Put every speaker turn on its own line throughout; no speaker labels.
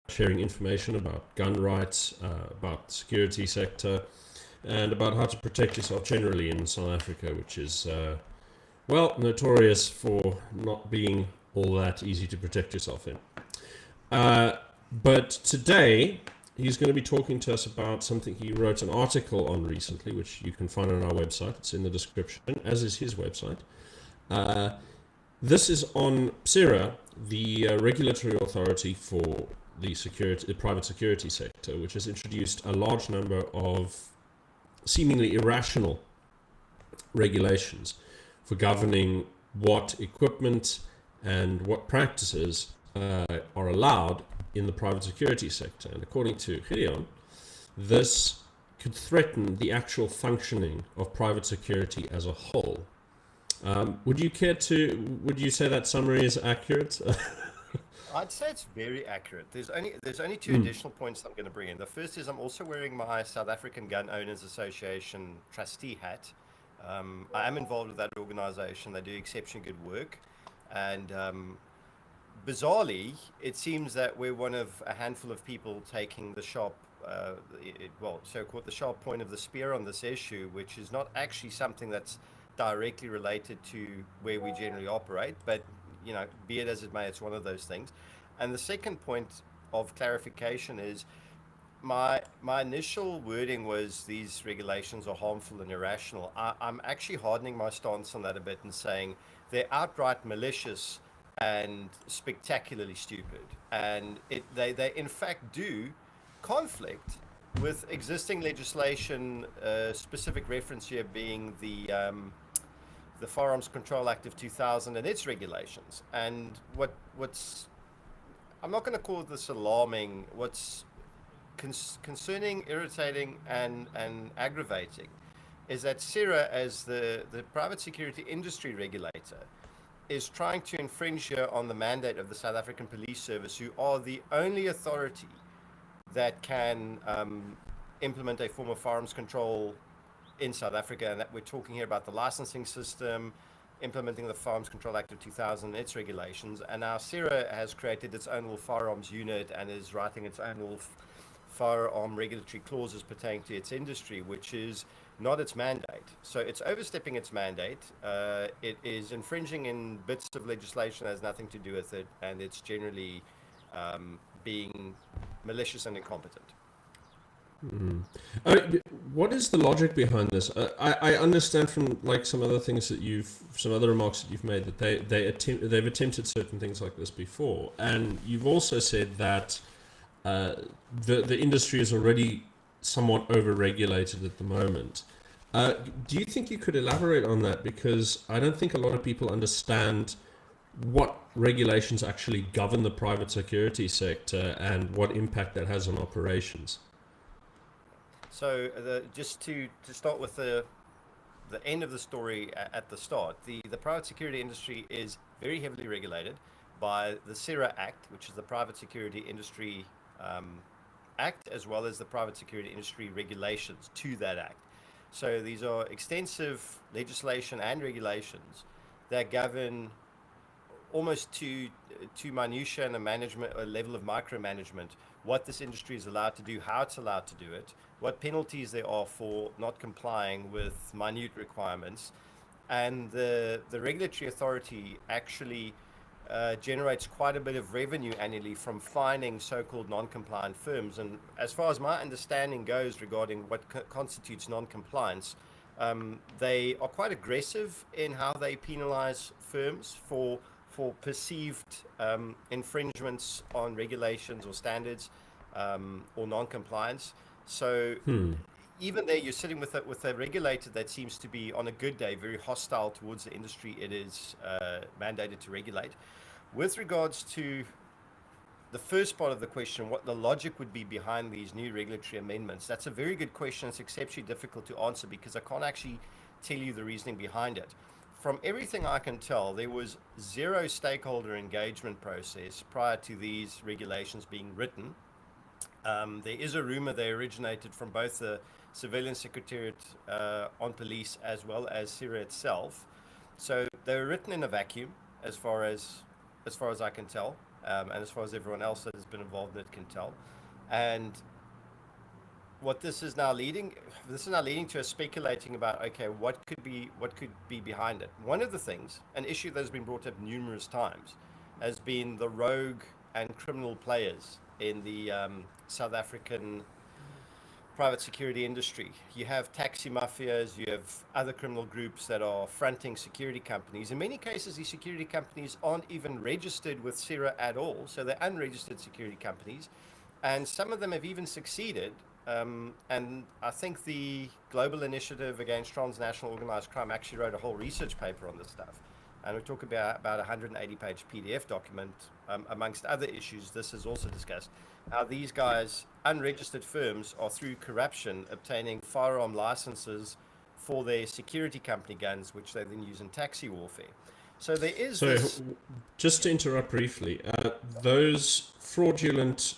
sharing information about gun rights, about the security sector, and about how to protect yourself generally in South Africa, which is, notorious for not being all that easy to protect yourself in. But today, he's going to be talking to us about something he wrote an article on recently, which you can find on our website. It's in the description, as is his website. This is on PSiRA, the regulatory authority for the private security sector, which has introduced a large number of seemingly irrational regulations for governing what equipment and what practices are allowed in the private security sector. And according to Gideon, this could threaten the actual functioning of private security as a whole. Would you say that summary is accurate?
I'd say it's very accurate. There's only two additional points I'm going to bring in. The first is I'm also wearing my South African Gun Owners Association trustee hat. I am involved with that organization. They do exceptionally good work. And bizarrely, it seems that we're one of a handful of people taking the so-called the sharp point of the spear on this issue, which is not actually something that's directly related to where we generally operate, but be it as it may, it's one of those things. And the second point of clarification is my initial wording was these regulations are harmful and irrational. I'm actually hardening my stance on that a bit and saying they're outright malicious and spectacularly stupid. And they in fact do conflict with existing legislation, specific reference here being the Firearms Control Act of 2000 and its regulations. And what's I'm not going to call this alarming. What's concerning, irritating, and aggravating is that PSiRA, as the private security industry regulator, is trying to infringe here on the mandate of the South African Police Service, who are the only authority that can implement a form of firearms control in South Africa. And that we're talking here about the licensing system, implementing the Firearms Control Act of 2000 and its regulations. And now PSiRA has created its own little firearms unit and is writing its own little firearm regulatory clauses pertaining to its industry, which is not its mandate. So it's overstepping its mandate. It is infringing in bits of legislation that has nothing to do with it, and it's generally being malicious and incompetent.
What is the logic behind this? I understand from some other remarks that you've made that they've attempted certain things like this before, and you've also said that the industry is already somewhat over-regulated at the moment. Do you think you could elaborate on that? Because I don't think a lot of people understand what regulations actually govern the private security sector and what impact that has on operations.
So just to start with the end of the story at the start, the private security industry is very heavily regulated by the PSiRA Act, which is the Private Security Industry Act, as well as the Private Security Industry regulations to that act. So these are extensive legislation and regulations that govern almost to minutiae and a level of micromanagement what this industry is allowed to do, how it's allowed to do it, what penalties there are for not complying with minute requirements. And the regulatory authority actually generates quite a bit of revenue annually from fining so-called non-compliant firms. And as far as my understanding goes regarding what constitutes non-compliance, they are quite aggressive in how they penalize firms for perceived infringements on regulations or standards or non-compliance. So even there, you're sitting with a regulator that seems to be, on a good day, very hostile towards the industry it is mandated to regulate. With regards to the first part of the question, what the logic would be behind these new regulatory amendments, that's a very good question. It's exceptionally difficult to answer because I can't actually tell you the reasoning behind it. From everything I can tell, there was zero stakeholder engagement process prior to these regulations being written. There is a rumor they originated from both the Civilian Secretariat on Police as well as PSiRA itself. So they were written in a vacuum, as far as I can tell. and as far as everyone else that has been involved in it can tell. And what this is now leading to us speculating about, okay, what could be behind it. One of the things, an issue that has been brought up numerous times, has been the rogue and criminal players in the South African private security industry. You have taxi mafias, you have other criminal groups that are fronting security companies. In many cases, these security companies aren't even registered with PSiRA at all, so they're unregistered security companies. And some of them have even succeeded. And I think the Global Initiative Against Transnational Organized Crime actually wrote a whole research paper on this stuff. And we talk about a 180-page PDF document, amongst other issues. This is also discussed. How these guys, unregistered firms, are through corruption obtaining firearm licenses for their security company guns, which they then use in taxi warfare. So there is this...
Just to interrupt briefly, those fraudulent,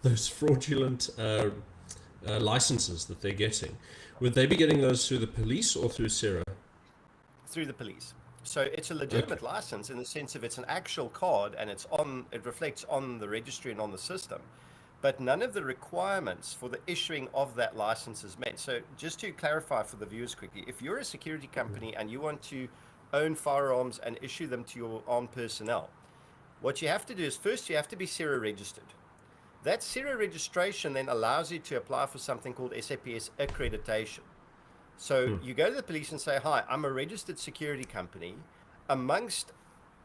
those fraudulent licenses that they're getting, would they be getting those through the police or through PSiRA?
Through the police. So it's a legitimate license in the sense of it's an actual card and it reflects on the registry and on the system. But none of the requirements for the issuing of that license is met. So just to clarify for the viewers quickly, if you're a security company and you want to own firearms and issue them to your armed personnel, what you have to do is first you have to be PSiRA registered. That PSiRA registration then allows you to apply for something called SAPS accreditation. So you go to the police and say, hi, I'm a registered security company. Amongst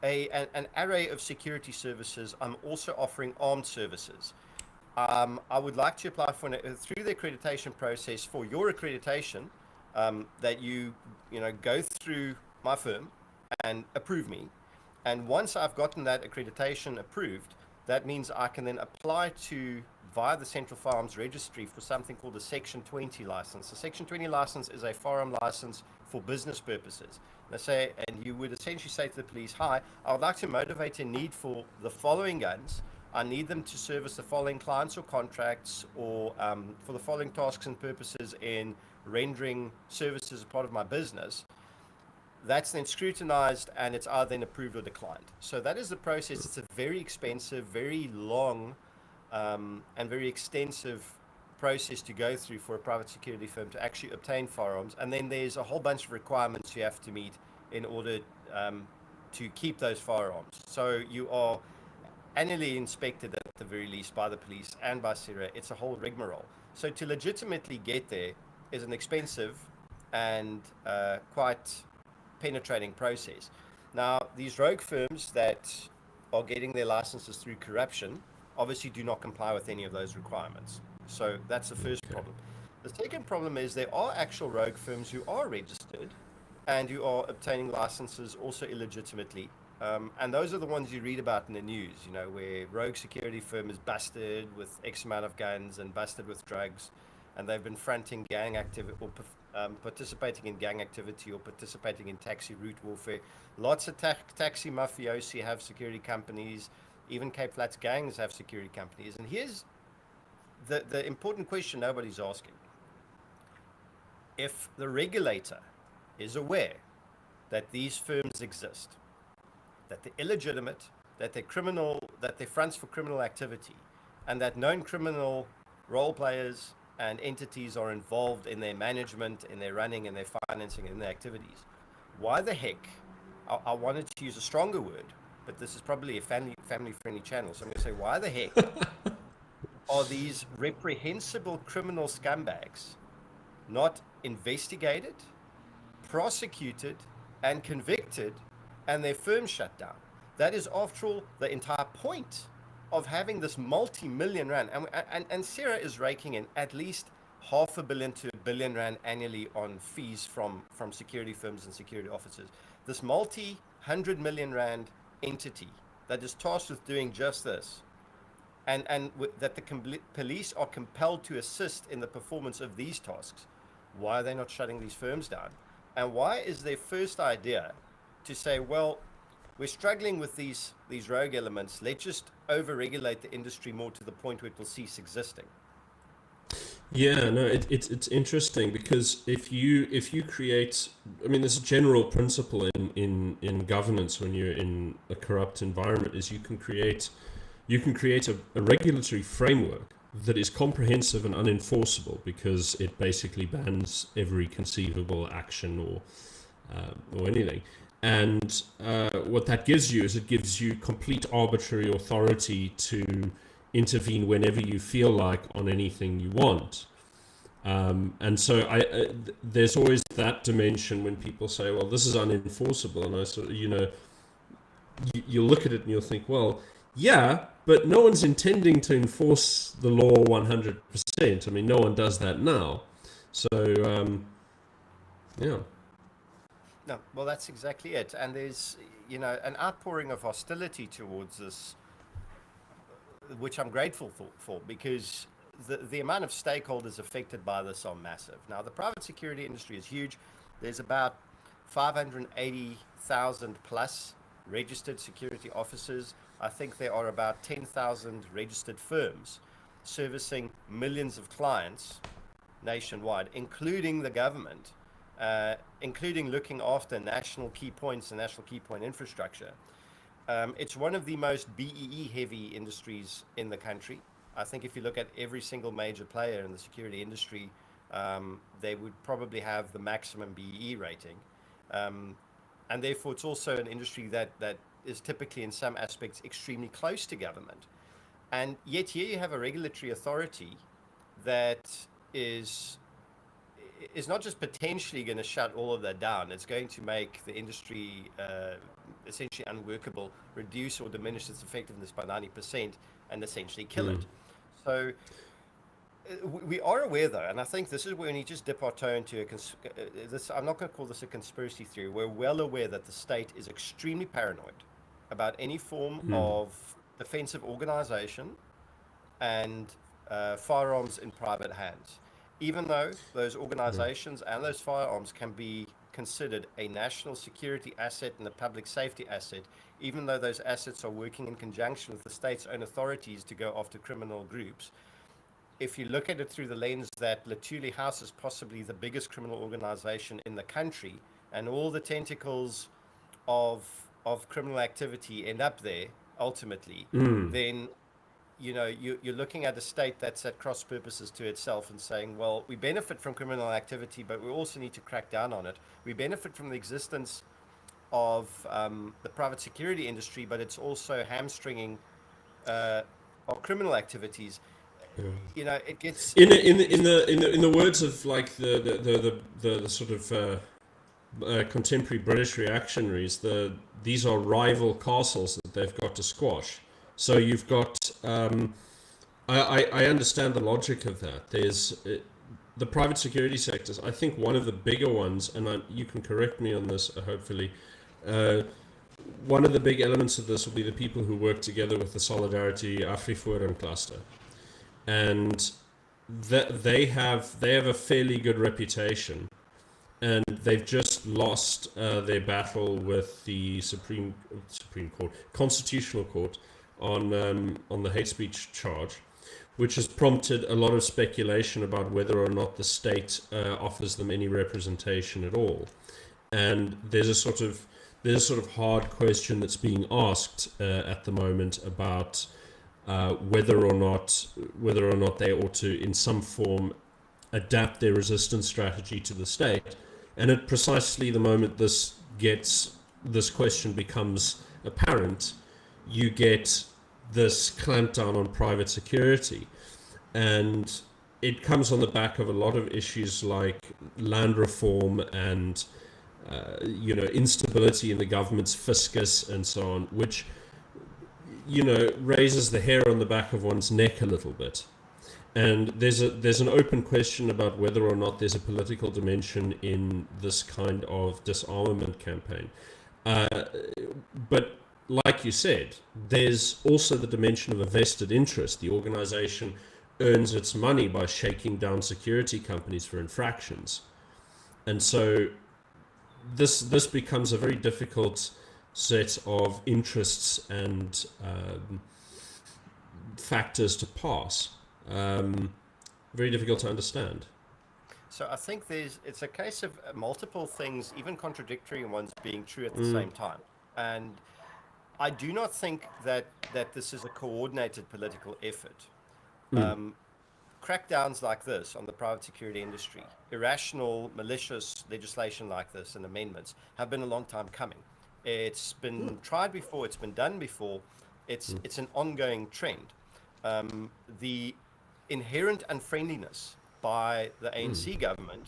an array of security services, I'm also offering armed services. I would like to apply for through the accreditation process for your accreditation, that you go through my firm and approve me. And once I've gotten that accreditation approved, that means I can then apply via the Central Firearms Registry for something called a Section 20 license. The Section 20 license is a firearm license for business purposes. And you would essentially say to the police, hi, I would like to motivate a need for the following guns. I need them to service the following clients or contracts, or for the following tasks and purposes in rendering services as part of my business. That's then scrutinized and it's either then approved or declined. So that is the process. It's a very expensive, very long, and very extensive process to go through for a private security firm to actually obtain firearms. And then there's a whole bunch of requirements you have to meet in order to keep those firearms. So you are annually inspected at the very least by the police and by PSiRA. It's a whole rigmarole. So to legitimately get there is an expensive and quite penetrating process. Now, these rogue firms that are getting their licenses through corruption obviously do not comply with any of those requirements. So that's the first problem. The second problem is there are actual rogue firms who are registered and who are obtaining licenses also illegitimately. And those are the ones you read about in the news, where rogue security firm is busted with X amount of guns and busted with drugs, and they've been fronting gang activity or participating in gang activity or participating in taxi route warfare. Lots of taxi mafiosi have security companies. Even Cape Flats gangs have security companies. And here's the important question nobody's asking. If the regulator is aware that these firms exist, that they're illegitimate, that they're criminal, that they're fronts for criminal activity, and that known criminal role players and entities are involved in their management, in their running, in their financing, in their activities, why the heck, I wanted to use a stronger word, but this is probably a family-friendly channel, so I'm going to say, why the heck are these reprehensible criminal scumbags not investigated, prosecuted, and convicted, and their firms shut down? That is, after all, the entire point of having this multi-million rand, and PSiRA is raking in at least R500 million to R1 billion annually on fees from security firms and security officers. This multi-100 million rand entity that is tasked with doing just this, and that the police are compelled to assist in the performance of these tasks. Why are they not shutting these firms down? And why is their first idea to say, well, we're struggling with these rogue elements, let's just over-regulate the industry more to the point where it will cease existing?
Yeah, no, it's interesting because if you create, I mean, there's a general principle in governance when you're in a corrupt environment is you can create a regulatory framework that is comprehensive and unenforceable because it basically bans every conceivable action or anything. And what that gives you is it gives you complete arbitrary authority to intervene whenever you feel like on anything you want. And so there's always that dimension when people say, well, this is unenforceable. And I sort of, you look at it and you'll think, well, yeah, but no one's intending to enforce the law 100%. I mean, no one does that now. So, yeah.
No, well, that's exactly it. And there's, an outpouring of hostility towards this, which I'm grateful for because the amount of stakeholders affected by this are massive. Now, the private security industry is huge. There's about 580,000 plus registered security officers. I think there are about 10,000 registered firms servicing millions of clients nationwide, including the government, including looking after national key points and national key point infrastructure. It's one of the most BEE heavy industries in the country. I think if you look at every single major player in the security industry, they would probably have the maximum BEE rating. And therefore, it's also an industry that is typically, in some aspects, extremely close to government. And yet, here you have a regulatory authority that is is not just potentially going to shut all of that down, it's going to make the industry essentially unworkable, reduce or diminish its effectiveness by 90%, and essentially kill it. So we are aware, though, and I think this is where we need to just dip our toe into this. I'm not going to call this a conspiracy theory. We're well aware that the state is extremely paranoid about any form of defensive organization and firearms in private hands, even though those organizations and those firearms can be considered a national security asset and a public safety asset, even though those assets are working in conjunction with the state's own authorities to go after criminal groups. If you look at it through the lens that Lutuli House is possibly the biggest criminal organization in the country, and all the tentacles of criminal activity end up there ultimately, then you're looking at a state that's at cross purposes to itself and saying, well, we benefit from criminal activity, but we also need to crack down on it. We benefit from the existence of the private security industry, but it's also hamstringing our criminal activities. It gets
in the words of like the sort of contemporary British reactionaries, these are rival castles that they've got to squash. So you've got, I understand the logic of that. There's the private security sectors. I think one of the bigger ones, and you can correct me on this, hopefully, one of the big elements of this will be the people who work together with the Solidarity AfriForum cluster. And they have a fairly good reputation. And they've just lost their battle with the Supreme Court, Constitutional Court, on the hate speech charge, which has prompted a lot of speculation about whether or not the state offers them any representation at all. And there's a sort of hard question that's being asked at the moment about whether or not they ought to, in some form, adapt their resistance strategy to the state. And at precisely the moment this question becomes apparent, you get this clampdown on private security, and it comes on the back of a lot of issues like land reform and instability in the government's fiscus and so on, which raises the hair on the back of one's neck a little bit. And there's an open question about whether or not there's a political dimension in this kind of disarmament campaign. But like you said, there's also the dimension of a vested interest. The organization earns its money by shaking down security companies for infractions. And so this becomes a very difficult set of interests and factors to pass. very difficult to understand.
So I think it's a case of multiple things, even contradictory ones, being true at the same time. And I do not think that this is a coordinated political effort. Crackdowns like this on the private security industry, irrational, malicious legislation like this and amendments have been a long time coming. It's been tried before, it's been done before, it's an ongoing trend. The inherent unfriendliness by the ANC government,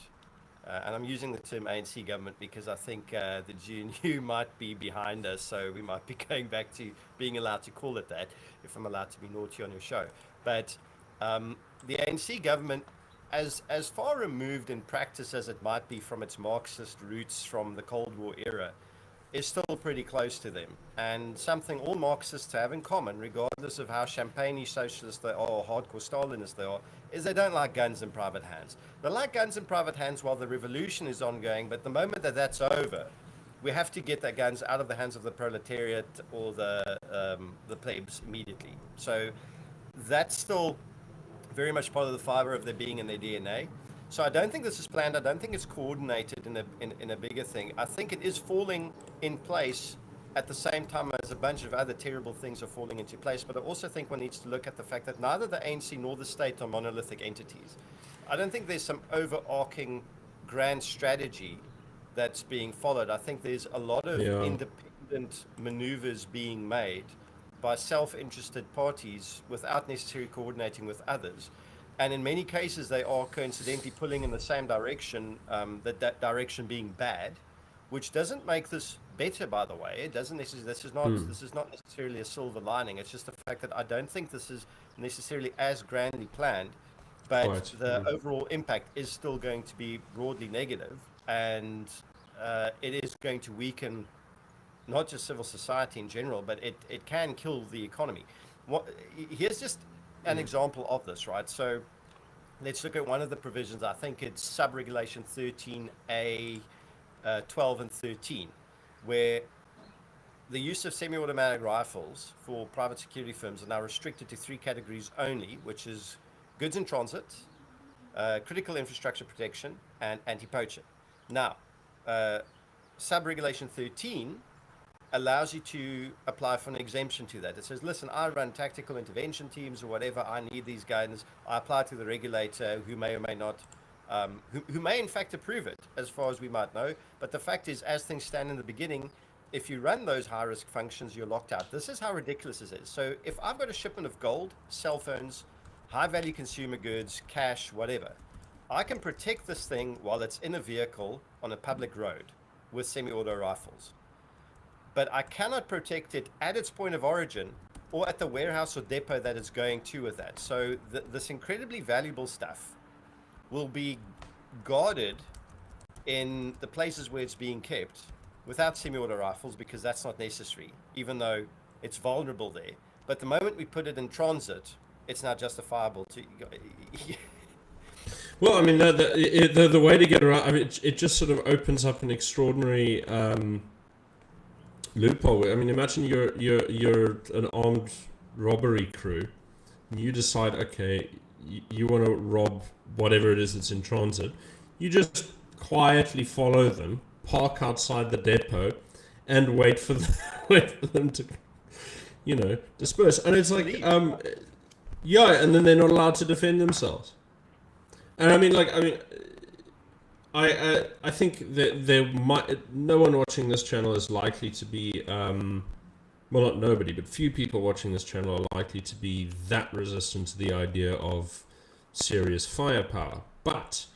and I'm using the term ANC government because I think the GNU might be behind us, so we might be going back to being allowed to call it that, if I'm allowed to be naughty on your show. But the ANC government, as far removed in practice as it might be from its Marxist roots from the Cold War era, is still pretty close to them. And something all Marxists have in common, regardless of how champagne socialist they are or hardcore Stalinists they are, is they don't like guns in private hands. They like guns in private hands while the revolution is ongoing, but the moment that that's over, we have to get the guns out of the hands of the proletariat or the plebs immediately. So that's still very much part of the fiber of their being and their DNA. So I don't think this is planned. I don't think it's coordinated in a bigger thing. I think it is falling in place at the same time as a bunch of other terrible things are falling into place. But I also think one needs to look at the fact that neither the ANC nor the state are monolithic entities. I don't think there's some overarching grand strategy that's being followed. I think there's a lot of independent maneuvers being made by self-interested parties without necessarily coordinating with others. And in many cases, they are coincidentally pulling in the same direction, that direction being bad, which doesn't make this better, by the way. It doesn't necessarily, this is not necessarily a silver lining. It's just the fact that I don't think this is necessarily as grandly planned, but the overall impact is still going to be broadly negative, and it is going to weaken not just civil society in general, but it can kill the economy. Here's just an example of this, right? So let's look at one of the provisions. I think it's sub-regulation 13A, 12 and 13, where the use of semi-automatic rifles for private security firms are now restricted to three categories only, which is goods in transit, critical infrastructure protection, and anti-poaching. Now, sub-regulation 13 allows you to apply for an exemption to that. It says, listen, I run tactical intervention teams or whatever, I need these guidance. I apply to the regulator who may or may not, who may in fact approve it, as far as we might know. But the fact is, as things stand in the beginning, if you run those high-risk functions, you're locked out. This is how ridiculous this is. So if I've got a shipment of gold, cell phones, high-value consumer goods, cash, whatever, I can protect this thing while it's in a vehicle on a public road with semi-auto rifles. But I cannot protect it at its point of origin or at the warehouse or depot that it's going to with that. So this incredibly valuable stuff will be guarded in the places where it's being kept without semi-auto rifles, because that's not necessary, even though it's vulnerable there. But the moment we put it in transit, it's now justifiable to...
Well, I mean, the way to get around... I mean, it just sort of opens up an extraordinary... loophole. I mean, imagine you're an armed robbery crew. You decide, okay, you want to rob whatever it is that's in transit. You just quietly follow them, park outside the depot, and wait for them to, disperse. And it's like, and then they're not allowed to defend themselves. And I think that no one watching this channel is likely to be, well, not nobody, but few people watching this channel are likely to be that resistant to the idea of serious firepower. But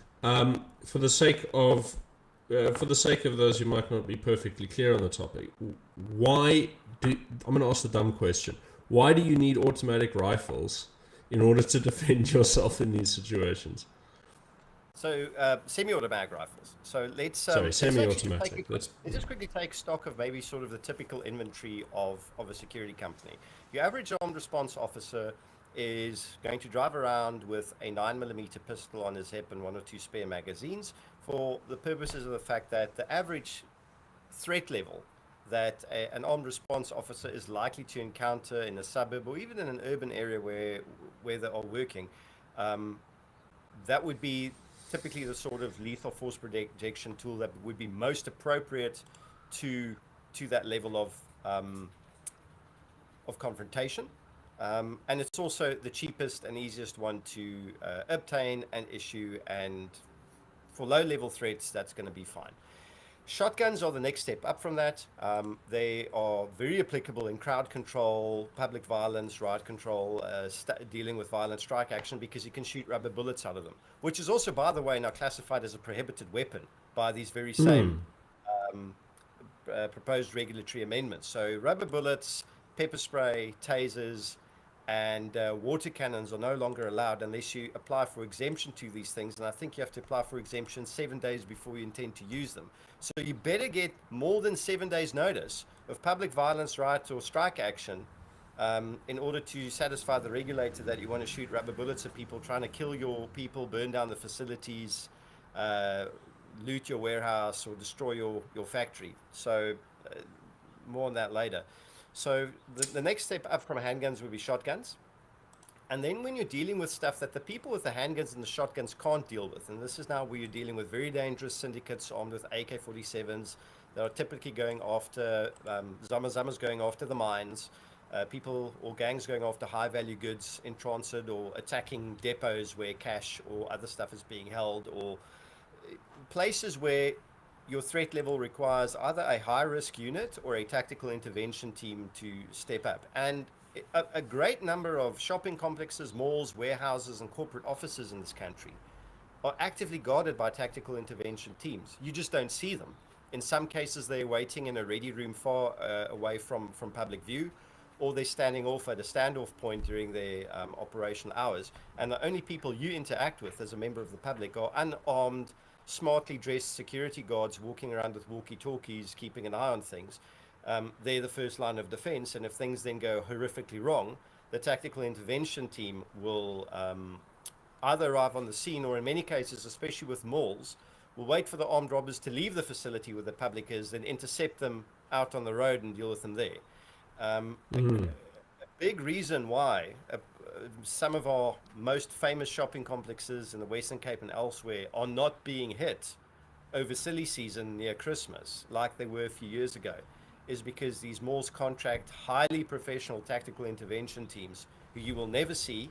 for the sake of those who might not be perfectly clear on the topic, I'm going to ask the dumb question: why do you need automatic rifles in order to defend yourself in these situations?
So semi-automatic rifles. So let's
semi-automatic.
Let's just quickly take stock of maybe sort of the typical inventory of a security company. Your average armed response officer is going to drive around with a 9mm pistol on his hip and one or two spare magazines, for the purposes of the fact that the average threat level that an armed response officer is likely to encounter in a suburb or even in an urban area where they are working that would be typically the sort of lethal force projection tool that would be most appropriate to that level of confrontation. And it's also the cheapest and easiest one to obtain and issue, and for low-level threats, that's going to be fine. Shotguns are the next step up from that. They are very applicable in crowd control, public violence, riot control, dealing with violent strike action, because you can shoot rubber bullets out of them, which is also, by the way, now classified as a prohibited weapon by these very same proposed regulatory amendments. So rubber bullets, pepper spray, tasers, and water cannons are no longer allowed unless you apply for exemption to these things. And I think you have to apply for exemption 7 days before you intend to use them. So you better get more than 7 days notice of public violence, riot, or strike action in order to satisfy the regulator that you want to shoot rubber bullets at people, trying to kill your people, burn down the facilities, loot your warehouse, or destroy your factory. So more on that later. So the next step up from handguns would be shotguns. And then when you're dealing with stuff that the people with the handguns and the shotguns can't deal with, and this is now where you're dealing with very dangerous syndicates armed with AK-47s that are typically going after, Zama's going after the mines, people or gangs going after high-value goods in transit, or attacking depots where cash or other stuff is being held, or places where your threat level requires either a high-risk unit or a tactical intervention team to step up. And a great number of shopping complexes, malls, warehouses, and corporate offices in this country are actively guarded by tactical intervention teams. You just don't see them. In some cases, they're waiting in a ready room far away from public view, or they're standing off at a standoff point during their operational hours. And the only people you interact with as a member of the public are unarmed, smartly dressed security guards walking around with walkie-talkies, keeping an eye on things. They're the first line of defense, and if things then go horrifically wrong, the tactical intervention team will either arrive on the scene, or in many cases, especially with malls, will wait for the armed robbers to leave the facility where the public is, then intercept them out on the road and deal with them there. A big reason why some of our most famous shopping complexes in the Western Cape and elsewhere are not being hit over silly season near Christmas like they were a few years ago is because these malls contract highly professional tactical intervention teams who you will never see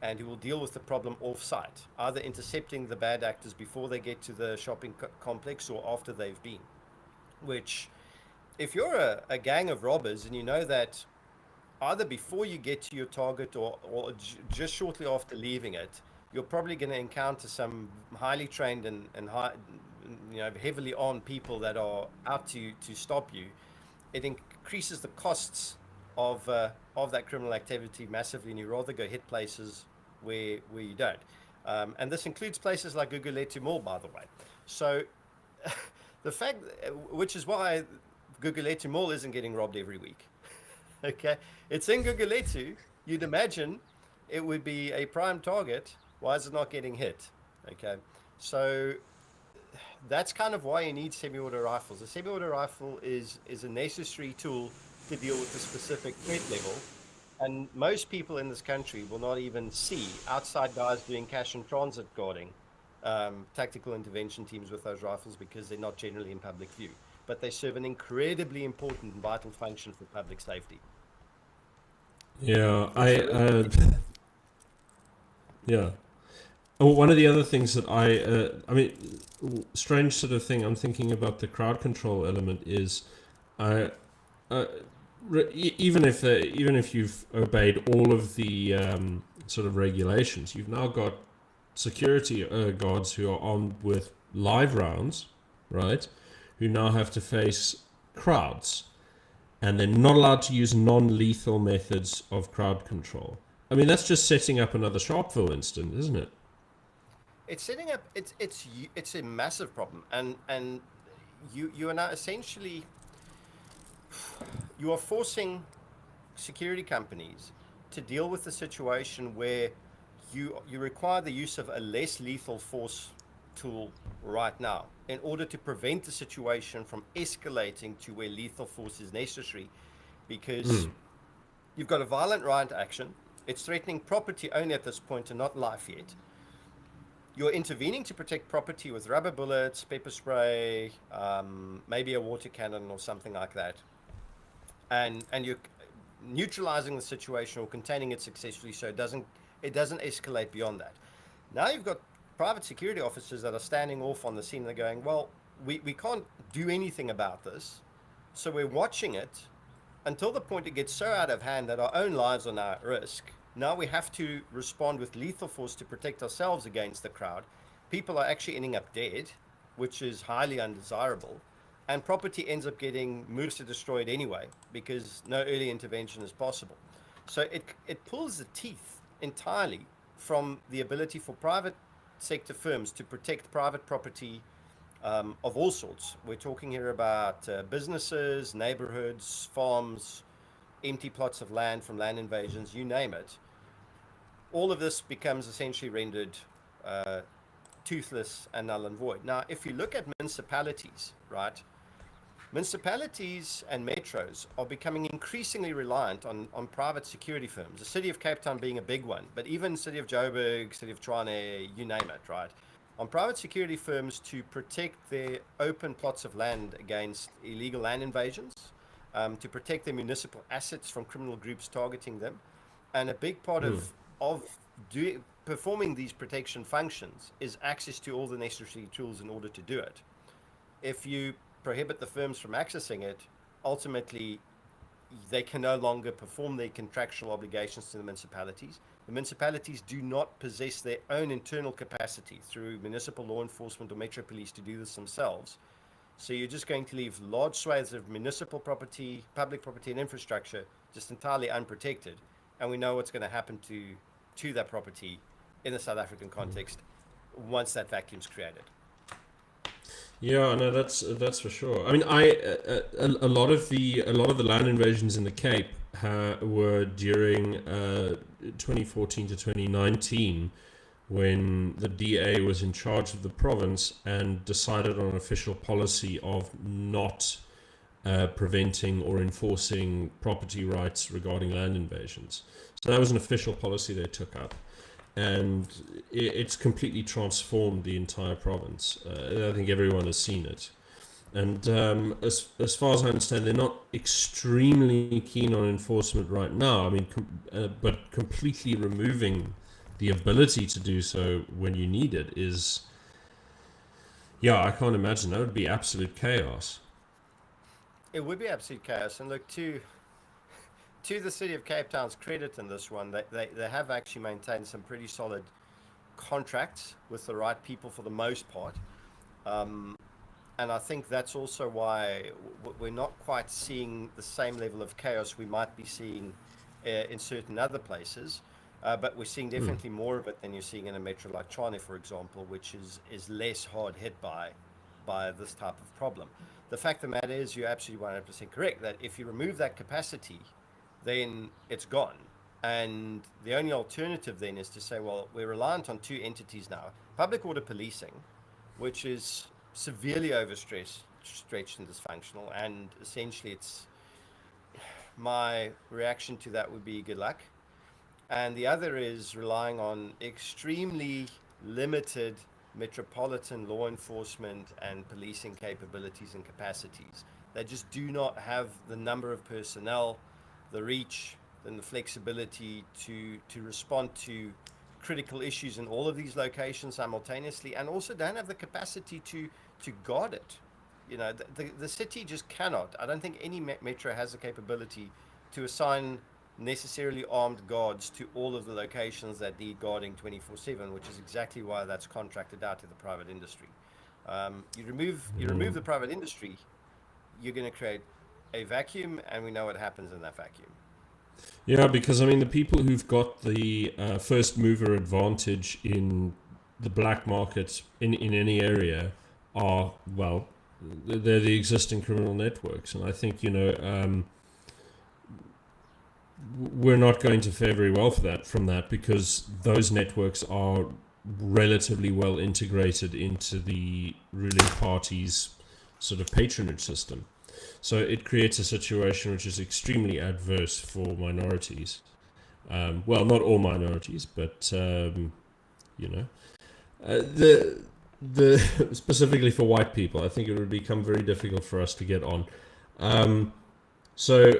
and who will deal with the problem off-site, either intercepting the bad actors before they get to the shopping complex or after they've been. Which, if you're a gang of robbers and you know that either before you get to your target or just shortly after leaving it, you're probably going to encounter some highly trained and heavily armed people that are out to stop you. It increases the costs of that criminal activity massively, and you rather go hit places where you don't. And this includes places like Gugulethu Mall, by the way. So the fact, which is why Gugulethu Mall isn't getting robbed every week. Okay, it's in Gugulethu. You'd imagine it would be a prime target. Why is it not getting hit? Okay, so that's kind of why you need semi-auto rifles. A semi-auto rifle is a necessary tool to deal with the specific threat level, and most people in this country will not even see outside guys doing cash and transit guarding tactical intervention teams with those rifles because they're not generally in public view. But they serve an incredibly important and vital function for public safety.
Yeah, yeah. Oh, one of the other things that strange sort of thing I'm thinking about the crowd control element is, even if you've obeyed all of the sort of regulations, you've now got security guards who are armed with live rounds, right? Who now have to face crowds, and they're not allowed to use non-lethal methods of crowd control. I mean, that's just setting up another Sharpeville incident, isn't it?
It's setting up. It's a massive problem, and you are now essentially you are forcing security companies to deal with the situation where you require the use of a less lethal force tool right now in order to prevent the situation from escalating to where lethal force is necessary, because you've got a violent riot action. It's threatening property only at this point and not life yet. you're intervening to protect property with rubber bullets, pepper spray, maybe a water cannon or something like that, and you're neutralizing the situation or containing it successfully so it doesn't escalate beyond that. Now you've got private security officers that are standing off on the scene. They're going, well, we can't do anything about this, so we're watching it until the point it gets so out of hand that our own lives are now at risk. Now we have to respond with lethal force to protect ourselves against the crowd. People are actually ending up dead, which is highly undesirable. And property ends up getting moved or destroyed anyway because no early intervention is possible. So it pulls the teeth entirely from the ability for private sector firms to protect private property of all sorts. We're talking here about businesses, neighborhoods, farms, empty plots of land from land invasions, you name it. All of this becomes essentially rendered toothless and null and void. Now, if you look at municipalities, right, municipalities and metros are becoming increasingly reliant on private security firms. The city of Cape Town being a big one, but even city of Joburg, city of Tshwane, you name it, right? On private security firms to protect their open plots of land against illegal land invasions, to protect their municipal assets from criminal groups targeting them. And a big part of performing these protection functions is access to all the necessary tools in order to do it. If you prohibit the firms from accessing it, ultimately they can no longer perform their contractual obligations to the municipalities. The municipalities do not possess their own internal capacity through municipal law enforcement or metro police to do this themselves. So you're just going to leave large swathes of municipal property, public property and infrastructure just entirely unprotected. And we know what's going to happen to that property in the South African context once that vacuum's created.
Yeah, no, that's for sure. I mean, a lot of the land invasions in the Cape were during 2014 to 2019, when the DA was in charge of the province and decided on an official policy of not preventing or enforcing property rights regarding land invasions. So that was an official policy they took up. And it's completely transformed the entire province. I think everyone has seen it. And as far as I understand, they're not extremely keen on enforcement right now. I mean, but completely removing the ability to do so when you need it is, yeah, I can't imagine. That would be absolute chaos.
It would be absolute chaos. And look, to the city of Cape Town's credit in this one, they have actually maintained some pretty solid contracts with the right people for the most part. And I think that's also why we're not quite seeing the same level of chaos we might be seeing in certain other places. But we're seeing definitely more of it than you're seeing in a metro like Tshwane, for example, which is less hard hit by this type of problem. The fact of the matter is, you're absolutely 100% correct that if you remove that capacity, then it's gone. And the only alternative then is to say, well, we're reliant on two entities now. Public order policing, which is severely overstretched and dysfunctional, and essentially my reaction to that would be good luck. And the other is relying on extremely limited metropolitan law enforcement and policing capabilities and capacities. They just do not have the number of personnel, the reach, and the flexibility to respond to critical issues in all of these locations simultaneously, and also don't have the capacity to guard it. You know, the city just cannot. I don't think any metro has the capability to assign necessarily armed guards to all of the locations that need guarding 24/7, which is exactly why that's contracted out to the private industry. You remove the private industry, you're going to create a vacuum, and we know what happens in that vacuum.
Yeah, because I mean, the people who've got the first mover advantage in the black market in any area are, well, they're the existing criminal networks. And I think, we're not going to fare very well from that because those networks are relatively well integrated into the ruling party's sort of patronage system. So it creates a situation which is extremely adverse for minorities. Well, not all minorities, but, The specifically for white people, I think it would become very difficult for us to get on. So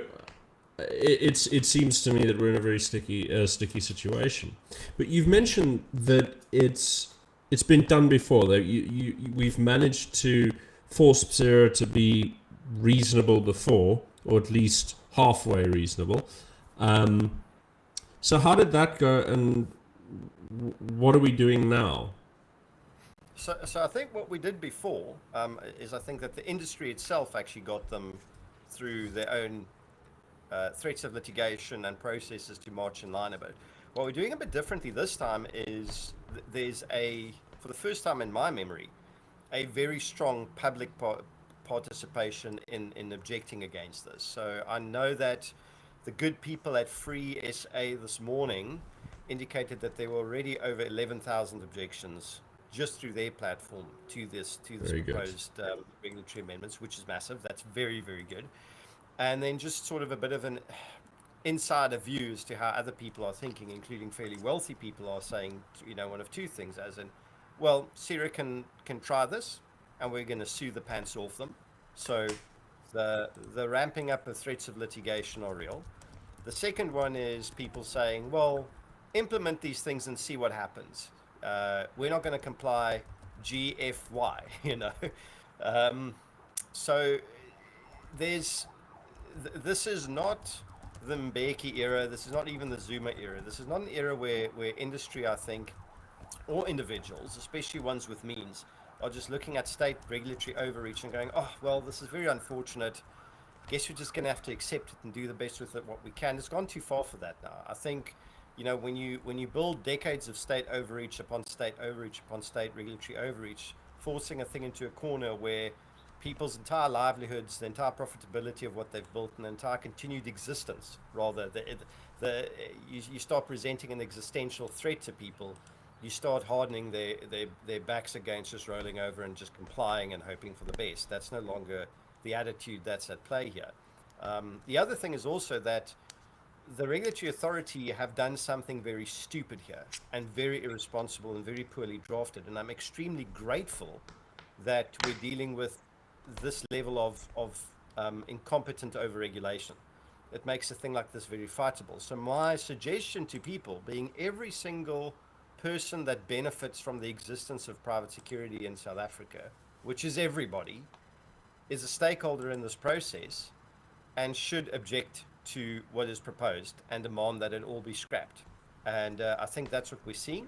it seems to me that we're in a very sticky situation. But you've mentioned that it's been done before. That we've managed to force PSiRA to be reasonable before, or at least halfway reasonable. So how did that go, and what are we doing now?
So I think what we did before is I think that the industry itself actually got them through their own threats of litigation and processes to march in line a bit. What we're doing a bit differently this time is there's for the first time in my memory, a very strong public participation in objecting against this. So I know that the good people at Free SA this morning indicated that there were already over 11,000 objections just through their platform to this proposed regulatory amendments, which is massive. That's very, very good. And then just sort of a bit of an insider view as to how other people are thinking, including fairly wealthy people, are saying, one of two things, as in, well, PSiRA can try this, and we're going to sue the pants off them. So the ramping up of threats of litigation are real. The second one is people saying, well, implement these things and see what happens. We're not going to comply, GFY, So this is not the Mbeki era. This is not even the Zuma era. This is not an era where industry, I think, or individuals, especially ones with means, are just looking at state regulatory overreach and going, oh, well, this is very unfortunate. Guess we're just going to have to accept it and do the best with it what we can. It's gone too far for that now. I think, when you build decades of state overreach upon state overreach upon state regulatory overreach, forcing a thing into a corner where people's entire livelihoods, the entire profitability of what they've built, and the entire continued existence, rather, you start presenting an existential threat to people. You start hardening their backs against just rolling over and just complying and hoping for the best. That's no longer the attitude that's at play here. The other thing is also that the regulatory authority have done something very stupid here and very irresponsible and very poorly drafted. And I'm extremely grateful that we're dealing with this level of incompetent overregulation. It makes a thing like this very fightable. So my suggestion to people, being every single person that benefits from the existence of private security in South Africa, which is everybody, is a stakeholder in this process and should object to what is proposed and demand that it all be scrapped. And I think that's what we're seeing.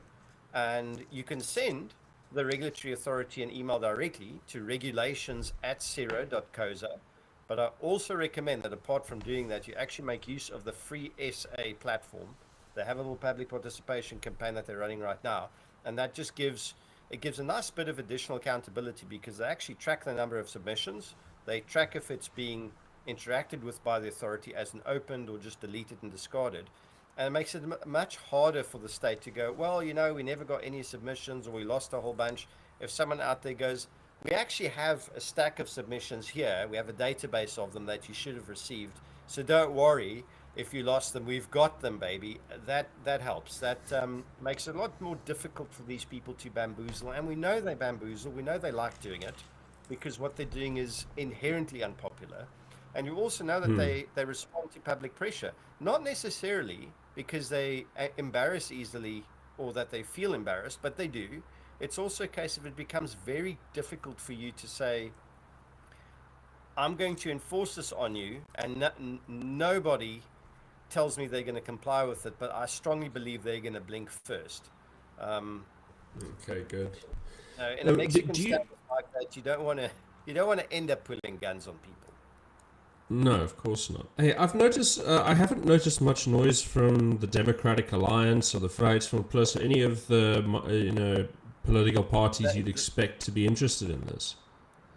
And you can send the regulatory authority an email directly to regulations@psira.coza. But I also recommend that apart from doing that, you actually make use of the Free SA platform. They have a little public participation campaign that they're running right now. And that just gives a nice bit of additional accountability because they actually track the number of submissions. They track if it's being interacted with by the authority as an opened or just deleted and discarded. And it makes it much harder for the state to go, well, we never got any submissions or we lost a whole bunch. If someone out there goes, we actually have a stack of submissions here. We have a database of them that you should have received. So don't worry if you lost them. We've got them, baby. That helps. That makes it a lot more difficult for these people to bamboozle. And we know they bamboozle. We know they like doing it because what they're doing is inherently unpopular. And you also know that they respond to public pressure, not necessarily because they embarrass easily or that they feel embarrassed, but they do. It's also a case of it becomes very difficult for you to say, I'm going to enforce this on you, and nobody tells me they're going to comply with it, but I strongly believe they're going to blink first.
Okay, good.
In a Mexican state like that, you don't want to end up pulling guns on people.
No, of course not. Hey, I've noticed. I haven't noticed much noise from the Democratic Alliance or the Vryheidsfront Plus, or any of the political parties you'd expect to be interested in this.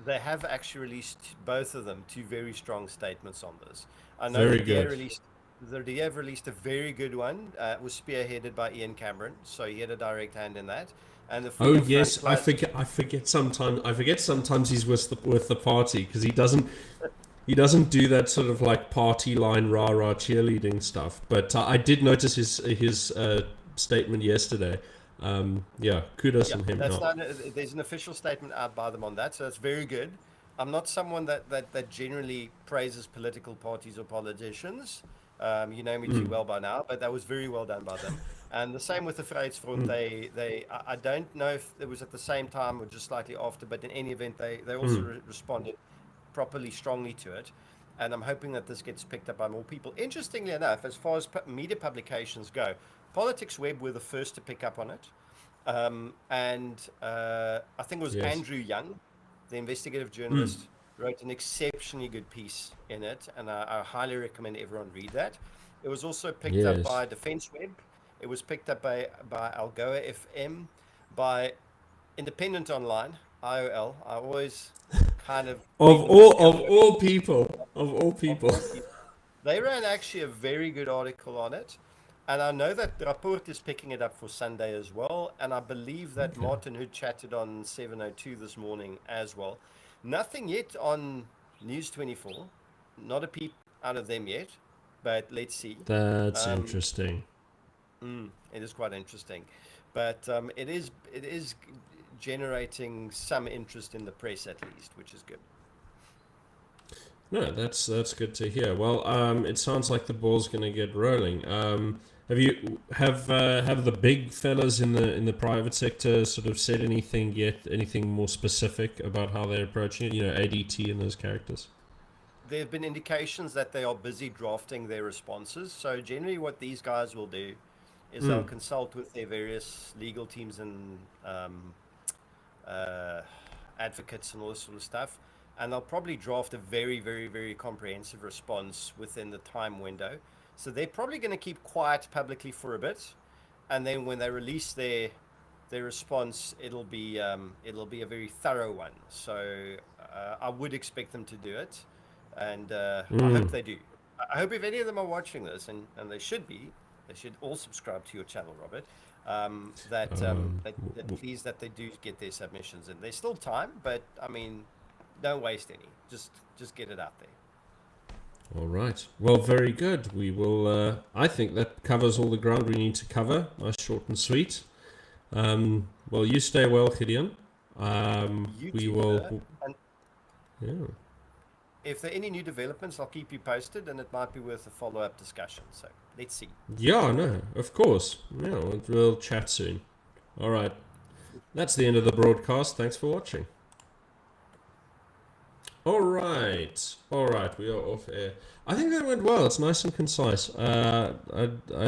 They have actually released, both of them, two very strong statements on this. I know
Very
the
good.
DA have released a very good one. It was spearheaded by Ian Cameron, so he had a direct hand in that. And the Freedom
yes,
Front Plus,
I forget sometimes he's with the party because he doesn't do that sort of like party line rah-rah cheerleading stuff. But I did notice his statement yesterday. Yeah, kudos
Yeah,
on him.
that's
No.
not. There's an official statement out by them on that, so that's very good. I'm not someone that generally praises political parties or politicians. You know me too well by now, but that was very well done by them. And the same with the Vryheidsfront. I don't know if it was at the same time or just slightly after, but in any event, they also responded properly strongly to it. And I'm hoping that this gets picked up by more people. Interestingly enough, as far as media publications go, Politics Web were the first to pick up on it. I think it was
Yes.
Andrew Young, the investigative journalist, wrote an exceptionally good piece in it, and I highly recommend everyone read that. It was also picked up
Yes.
by Defense Web. It was picked up by Algoa FM, by Independent Online, IOL. I always kind of
Of
read the
all of
misconduct
all people, of all
of
people.
all people. They ran actually a very good article on it. And I know that Rapport is picking it up for Sunday as well. And I believe that
Okay.
Martin Hood chatted on 702 this morning as well. Nothing yet on News 24. Not a peep out of them yet. But let's see.
That's
Um,
interesting.
it is quite interesting. But it is generating some interest in the press at least, which is good.
No, that's good to hear. Well, it sounds like the ball's going to get rolling. Have the big fellas in the private sector sort of said anything yet? Anything more specific about how they're approaching it? You know, ADT and those characters.
There have been indications that they are busy drafting their responses. So generally, what these guys will do is they'll consult with their various legal teams and uh, advocates and all this sort of stuff, and they'll probably draft a very, very, very comprehensive response within the time window. So they're probably going to keep quiet publicly for a bit, and then when they release their response, it'll be a very thorough one. So I would expect them to do it, and I hope they do. I hope if any of them are watching this, and they should be, they should all subscribe to your channel, Robert. That please that they do get their submissions in. There's still time, but I mean, don't waste any. Just get it out there.
All right. Well, very good. We will. I think that covers all the ground we need to cover. Nice, short, and sweet. Well, you stay well, Gideon.
You
We
too,
will.
and
Yeah.
if there are any new developments, I'll keep you posted, and it might be worth a follow-up discussion. So let's see.
Yeah. No. Of course. Yeah. We'll chat soon. All right. That's the end of the broadcast. Thanks for watching. All right. We are off air. I think that went well. It's nice and concise. I